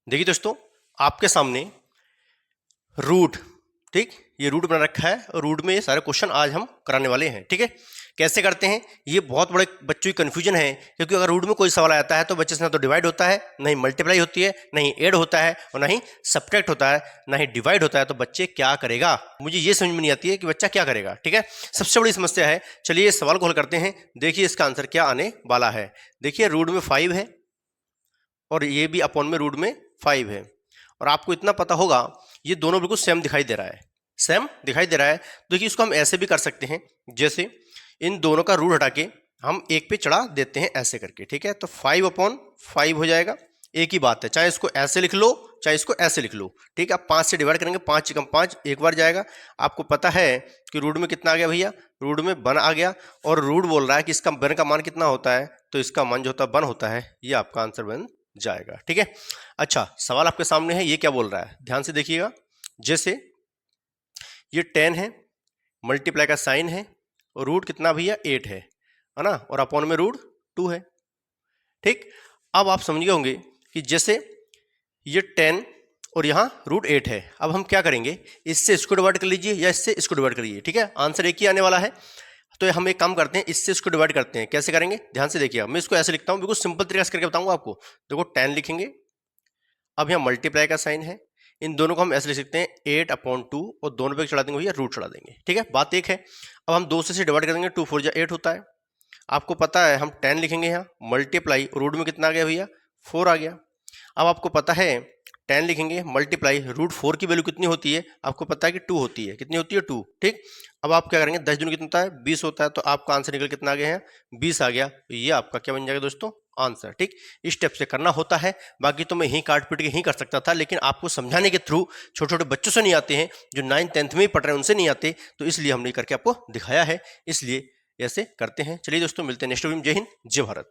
देखिए दोस्तों, आपके सामने रूट, ठीक, ये रूट बना रखा है और रूट में ये सारे क्वेश्चन आज हम कराने वाले हैं। ठीक है, कैसे करते हैं ये बहुत बड़े बच्चों की कंफ्यूजन है, क्योंकि अगर रूट में कोई सवाल आता है तो बच्चे से ना तो डिवाइड होता है, ना ही मल्टीप्लाई होती है, ना ही ऐड होता है और ना ही सब्ट्रैक्ट होता है, ना ही डिवाइड होता है। तो बच्चे क्या करेगा, मुझे ये समझ में नहीं आती है कि बच्चा क्या करेगा। ठीक है, सबसे बड़ी समस्या है। चलिए इस सवाल को हल करते हैं, देखिए इसका आंसर क्या आने वाला है। देखिए रूट में 5 है और ये भी अपॉन में रूट में 5 है, और आपको इतना पता होगा ये दोनों बिल्कुल सेम दिखाई दे रहा है, सेम दिखाई दे रहा है। देखिए इसको हम ऐसे भी कर सकते हैं, जैसे इन दोनों का रूट हटा के हम एक पे चढ़ा देते हैं ऐसे करके। ठीक है, तो 5/5 हो जाएगा। एक ही बात है, चाहे इसको ऐसे लिख लो चाहे इसको ऐसे लिख लो। ठीक है, आप 5 से डिवाइड करेंगे, 5 × 5 एक बार जाएगा। आपको पता है कि रूट में कितना आ गया भैया, रूट में 1 आ गया, और रूट बोल रहा है कि इसका 1 का मान कितना होता है, तो इसका मान जो होता है 1 होता है। ये आपका आंसर बन जाएगा। ठीक है, अच्छा सवाल आपके सामने है, ये क्या बोल रहा है, ध्यान से देखिएगा। जैसे ये 10 है, मल्टीप्लाई का साइन है, और रूट कितना भैया 8 है ना, और अपॉन में रूट 2 है। ठीक, अब आप समझ गए होंगे कि जैसे ये 10 और यहाँ रूट 8 है, अब हम क्या करेंगे, इससे इसको डिवाइड कर लीजिए या इससे इसको डिवाइड करिए। ठीक है, आंसर एक ही आने वाला है। तो हम एक काम करते हैं, इससे इसको डिवाइड करते हैं। कैसे करेंगे, ध्यान से देखिए, मैं इसको ऐसे लिखता हूँ, बिल्कुल सिंपल तरीके से करके बताऊंगा आपको। देखो 10 लिखेंगे, अब यहाँ मल्टीप्लाई का साइन है, इन दोनों को हम ऐसे लिख सकते हैं 8/2, और दोनों पे चढ़ा देंगे भैया रूट चढ़ा देंगे। ठीक है, बात एक है। अब हम 2 से डिवाइड कर देंगे, 2 4 8 होता है। आपको पता है हम 10 लिखेंगे यहाँ, मल्टीप्लाई रूट में कितना आ गया भैया 4 आ गया। अब आपको पता है 10 लिखेंगे, मल्टीप्लाई रूट 4 की वैल्यू कितनी होती है, आपको पता है कि 2 होती है। कितनी होती है 2। ठीक, अब आप क्या करेंगे, 10 दूनी कितना होता है 20 होता है, तो आपका आंसर निकल कितना आ गया है 20 आ गया। तो ये आपका क्या बन जाएगा दोस्तों, आंसर। ठीक, इस स्टेप से करना होता है, बाकी तो मैं ही काट पीट के ही कर सकता था, लेकिन आपको समझाने के थ्रू, छोटे छोटे बच्चों से नहीं आते हैं, जो 9th 10th में ही पढ़ रहे हैं उनसे नहीं आते, तो इसलिए हमने करके आपको दिखाया है, इसलिए ऐसे करते हैं। चलिए दोस्तों, मिलते हैं नेक्स्ट वीडियो में। जय हिंद, जय भारत।